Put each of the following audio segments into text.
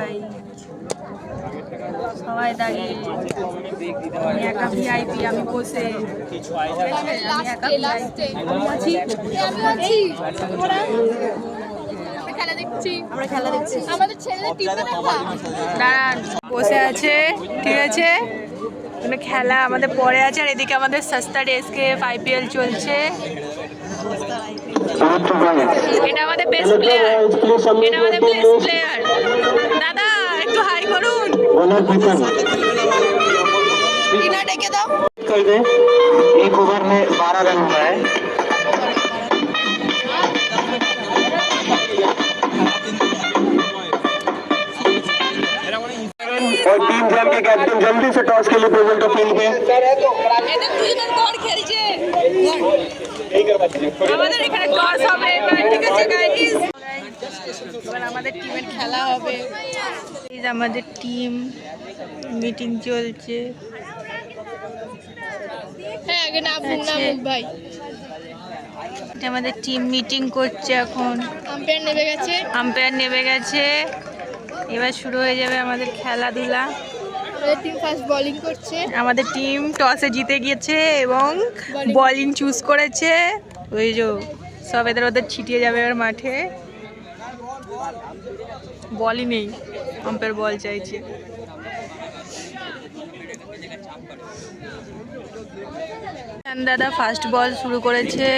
ভাই, সবাই দাঁড়িয়ে, আমি একা ভিআইপি, আমি বসে, আমি একা ভিআইপি, আমি আছি, আমরা খেলা দেখছি। দাঁড়ান, বসে আছে, ঠিক আছে, খেলা আমাদের পরে আছে। আর এদিকে আমাদের সস্তা ডেস্কেফ IPL চলছে। এটা আমাদের বেস্ট প্লেয়ার, এটা আমাদের বেস্ট প্লেয়ার। দাদা একটু হাই করুন, টিনা ডেকে দাও। एक ओवर में 12 रन हुआ है। और टीम जम के कैप्टन जल्दी से टॉस के लिए प्रेजेंट हो फील्ड पे। আমাদের এখানে টস হবে, ঠিক আছে গাইস? এবার আমাদের টিমের খেলা হবে। এই যে আমাদের টিম মিটিং চলছে। হ্যাঁ, আগে না ভাই, এটা আমাদের টিম মিটিং করছে এখন। আম্পায়ার নেমে গেছে। এবার শুরু হয়ে যাবে আমাদের খেলাধুলা। আমাদের টিম ফার্স্ট বোলিং করছে। আমাদের টিম টসে জিতে গিয়েছে এবং বোলিং চুজ করেছে। ওই যে সব এদের ওদের ছিটিয়ে যাবে এবার মাঠে। বলই নেই, আম্পায়ার বল চাইছে। দাদা ফার্স্ট বল শুরু করেছে।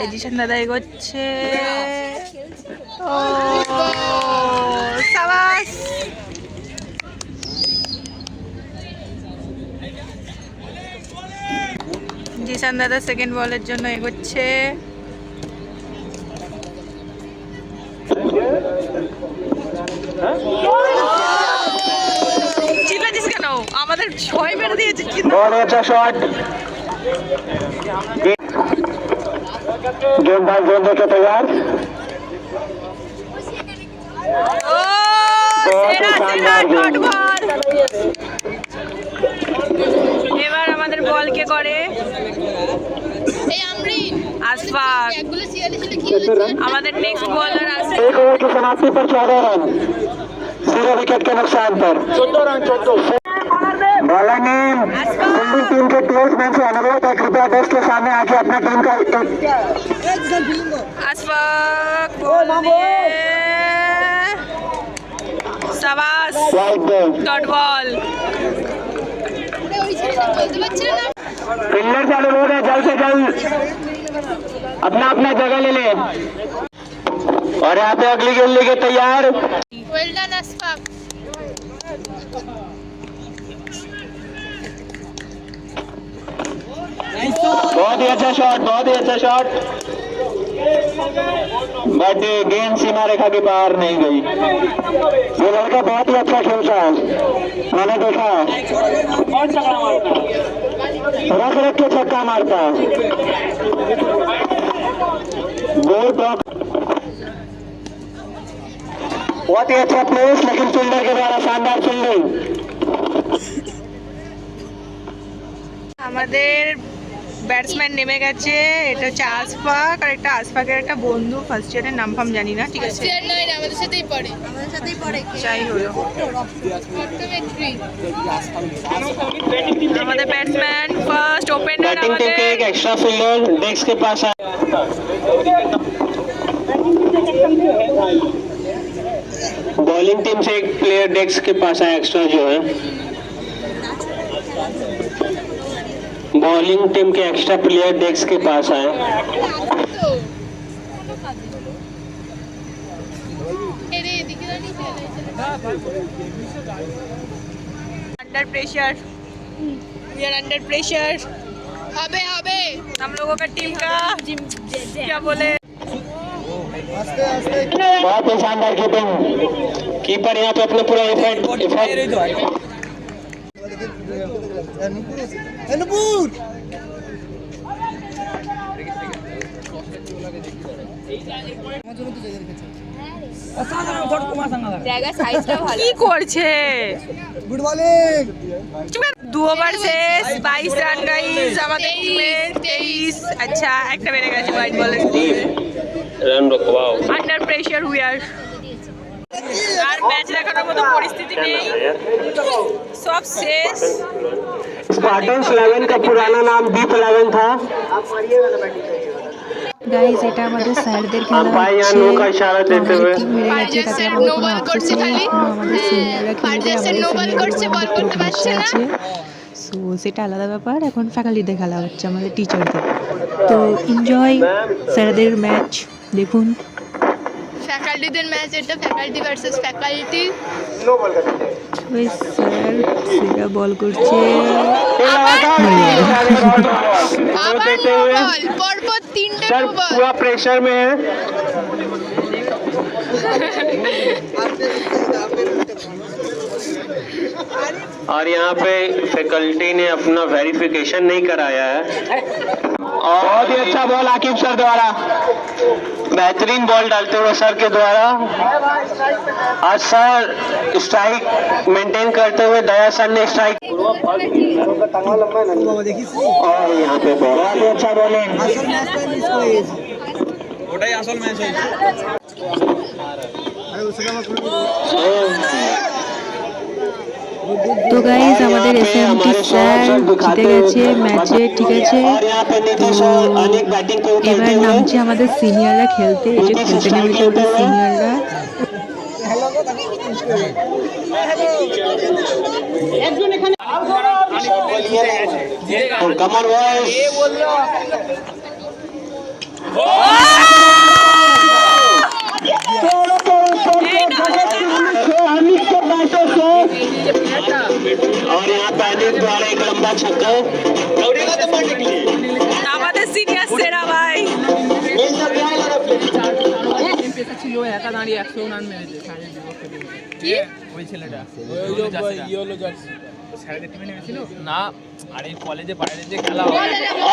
এজিশন দাদা এগোচ্ছে। ও সাবাস! জিশান দাদা সেকেন্ড বলের জন্য এগোচ্ছে। চিল্লাছিস কেন? আমাদের 6 মেরে দিয়েছে। बहुत अच्छा शॉट। गेंदबाज गेंद के तैयार। ও সেরা সেরা ডট বল। এবার আমাদের বল কে করে? আশফাক। আমাদের নেক্সট বলার আছে। एक ओवर की समाप्ति पर 14 रन, 0 विकेट के नुकसान पर 14 run. Bowler name fielding team के टेल्समैन से अनुरोध है, कृपया डेस्क के सामने आके अपना टीम का আশফাক বল দিয়ে সাবাস, ডট বল। फील्डर से अनुरोध है जल्द से जल्द अपना अपना जगह ले ले। और यहाँ पे अगली गेंद लेके तैयार। Well done Ashfaq. बहुत ही अच्छा शॉट, बहुत ही अच्छा शॉट, बट गेंद सीमा रेखा के पार नहीं गई। ये लड़का बहुत ही अच्छा खेलता है, मैंने देखा है, रख रख के छक्का मारता है। गोल ब्लॉक, बहुत ही अच्छा प्लेस, लेकिन फील्डर के द्वारा शानदार फील्डिंग। আমাদের ব্যাটসম্যান নেমে গেছে। এটা হচ্ছে আশফাক, আর একটা আশফাকের একটা বন্ধু, ফার্স্ট ইয়ারের নাম ফাম জানি না, ঠিক আছে? আমাদের সাথেই পড়ে। যাই হলো, আমাদের batsman first opener. Batting team के एक एक्स्ट्रा फील्डर डेस्क के पास है। बॉलिंग टीम से एक प्लेयर डेस्क के पास है एक्स्ट्रा जो है। बॉलिंग टीम के एक्स्ट्रा प्लेयर डेस्क के पास आए। Under pressure, we are under pressure. হবে হবে हम लोगों का टीम का क्या बोले, बहुत ही शानदार कीपिंग, कीपर यहाँ पे अपने पूरा इफेक्ट জায়গা সাইজটা ভালো। কি করছে? Good bowling. 2 ওভার শেষ, 22 রান গাইস আমাদের টিমে। 23। আচ্ছা, একটা বেড়ে গেছে হোয়াইট বলের। रन रुकवाओ। अंडर प्रेशर हुई आर। আর ম্যাচ দেখানোর মতো পরিস্থিতি নেই, সব শেষ। स्पार्टन्स 11 का पुराना नाम डीप 11 था। গাইস এটা আমাদের স্যারদের খেলা अंपायर यहाँ হচ্ছে। नो का इशारा তো देते আমাদের हुए টিম হেরে গেছে, তাতে আমাদের কোনো আফসোস নেই। এখনো আমাদের সিনিয়ররা খেলবে, আমাদের সিনিয়রদের বল করতে ভরসা আছে। সো সেটা আলাদা ব্যাপার। এখন ফ্যাকাল্টিদের খেলা হচ্ছে, আমাদের টিচারদের। তো এনজয় স্যারদের ম্যাচ দেখুন। ফ্যাকাল্টিদের ম্যাচ, এটা ফ্যাকাল্টি ভার্সেস ফ্যাকাল্টি। ওই স্যার সেটা বল করছে। আবার নো বল, পরপর 3টে सर নো বল। पूरा प्रेशर में है। और यहाँ पे फैकल्टी ने अपना वेरिफिकेशन नहीं कराया है। और बहुत ही अच्छा बॉल आकिब सर द्वारा, बेहतरीन बॉल डालते हुए सर के द्वारा। आज सर स्ट्राइक मेंटेन करते हुए दया सर ने स्ट्राइक, और यहाँ पे बहुत ही अच्छा बॉलिंग। তো গাইজ আমাদের এসএমটি স্যার জিতে গেছে ম্যাচে, ঠিক আছে। और यहाँ पे नीतीश और अनिक बैटिंग पे उतरते এবার हुए নামছে আমাদের সিনিয়ররা খেলতে। এই যে খেলতে নেমেছে আমাদের সিনিয়ররা। कमर वॉइस और यहाँ पैनिक द्वारा एक लंबा छक्का। আমাদের সিনিয়র সেরা ভাই। ছিল একা দাঁড়িয়ে 100 রান মেরেছে সাড়ে বিপক্ষে টিমে। ওই ছেলেটা ইয়েলো জার্সি সাড়ে টিমে নেমেছিল না, আর এই কলেজে বাইরে যে খেলা হয়।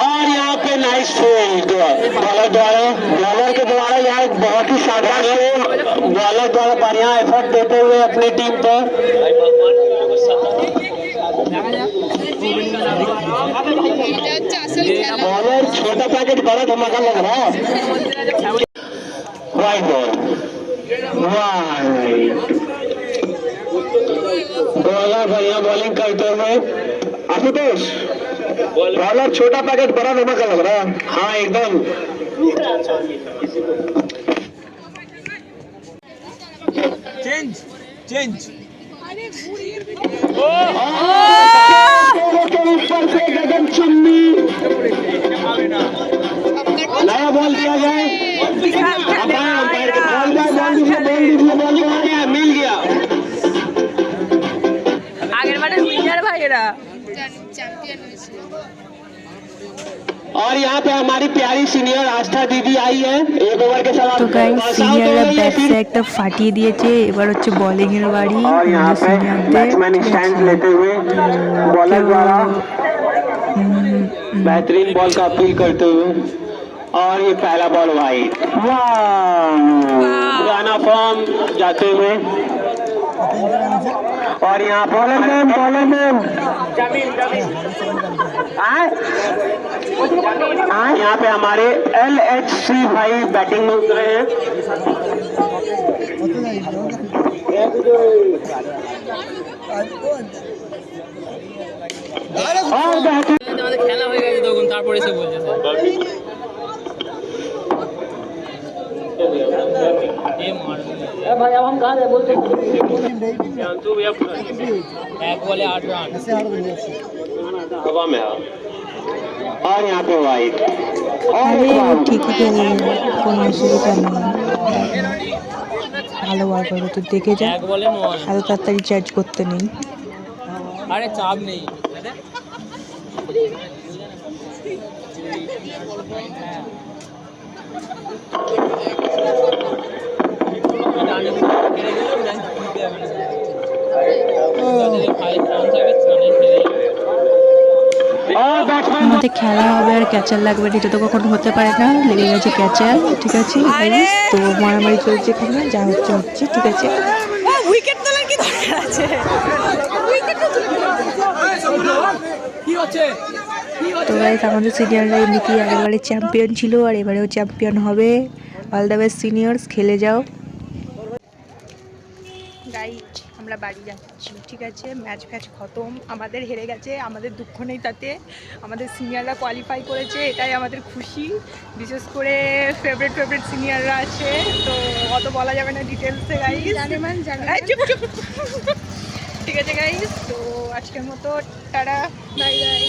और यहाँ पे नाइस फील्ड बॉलर द्वारा, बॉलर के द्वारा यहाँ एक बहुत ही शानदार बॉलर द्वारा बढ़िया एफर्ट देते हुए अपनी टीम पर। এটা হচ্ছে আসল খেলা। बॉलर छोटा पैकेट बड़ा धमाका लग रहा है। वाइड बॉल, बॉलर बढ़िया बॉलिंग करते हुए। आशुतोष, बॉलर छोटा पैकेट बड़ा धमाका लग रहा है। हाँ एकदम। চেঞ্জ के ऊपर से गगन चुन्नी, नया बॉल दिया जाए। अंपायर के बॉल जाए, बॉल आ गया, मिल गया। আগের বারের উইনার ভাই এরা। চ্যাম্পিয়ন হয়েছিল। और यहाँ पे हमारी प्यारी सीनियर आस्था दीदी आई है, एक ओवर के सवाल। তো গাইজ সিনিয়ররা ব্যাটসে একটা ফাটিয়ে দিয়েছে। এবার হচ্ছে বোলিং এর বাড়ি और यहाँ আমাদের पे সিনিয়রদের, बैट्समैन ঠিক स्टैंड আছে। लेते हुए बॉलर द्वारा बेहतरीन बॉल का अपील करते हुए। और ये पहला बॉल वाइड, पुराना फॉर्म जाते हुए। और यहाँ बॉलर नेम यहाँ पे हमारे LHC भाई बैटिंग में उतरे हैं। और बेहतरीन আমাদের খেলা হয়ে গেছে তখন, তারপরে এসে বলছে স্যার এ মারবে ভাই। अब हम कहां है बोलते जानतू भैया, एक बॉले 8 रन हवा में है। और यहाँ पे वाइड, আরে ও ঠিকই তো কোনো অসুবিধা নেই, ভালো বল করবে। তো দেখে যা, এক বলে 9 রান। এত তাড়াতাড়ি চার্জ করতে নেই। আরে চাপ নেই। और बैट्समैन আমাদের খেলা হবে আর ক্যাচার লাগবে, এটা তো কখনো হতে পারে না। লেগে গেছে ক্যাচার, ঠিক আছে। guys, তো মারামারি চলছে এখানে, যা হচ্ছে হচ্ছে, ঠিক আছে। উইকেট তোলার কি দরকার আছে? তো গাইস আমাদের সিনিয়ররা এমনিতেই আগেরবারে চ্যাম্পিয়ন ছিল আর এবারেও চ্যাম্পিয়ন হবে। অল দ্য বেস্ট সিনিয়র্স, খেলে যাও। গাইজ আমরা বাড়ি যাচ্ছি, ঠিক আছে? ম্যাচ ফ্যাচ খতম, আমাদের হেরে গেছে, আমাদের দুঃখ নেই তাতে। আমাদের সিনিয়ররা কোয়ালিফাই করেছে, এটাই আমাদের খুশি। বিশেষ করে ফেভারিট সিনিয়ররা আছে, তো অত বলা যাবে না ডিটেলসে গাইজ। ঠিক আছে গাইজ, তো আজকের মতো টাটা, বাই বাই।